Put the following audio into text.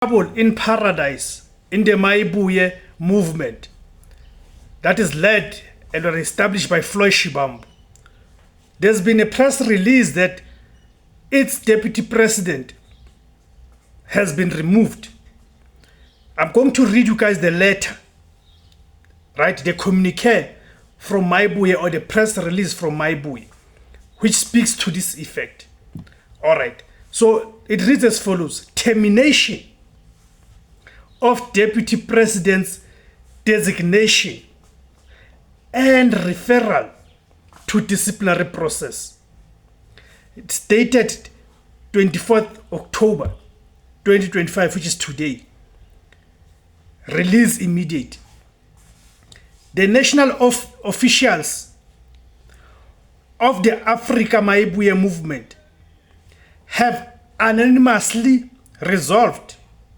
trouble in paradise in the Mayibuye movement that is led and established by Floyd Shibambu. There's been a press release that its deputy president has been removed. I'm going to read you guys the letter, right? The communique from Mayibuye, or the press release from Mayibuye, which speaks to this effect. All right. So it reads as follows: termination of deputy president's designation and referral to disciplinary process. It's dated 24th October 2025, which is today. Release immediate. The national officials of the Afrika Mayibuye Movement have unanimously resolved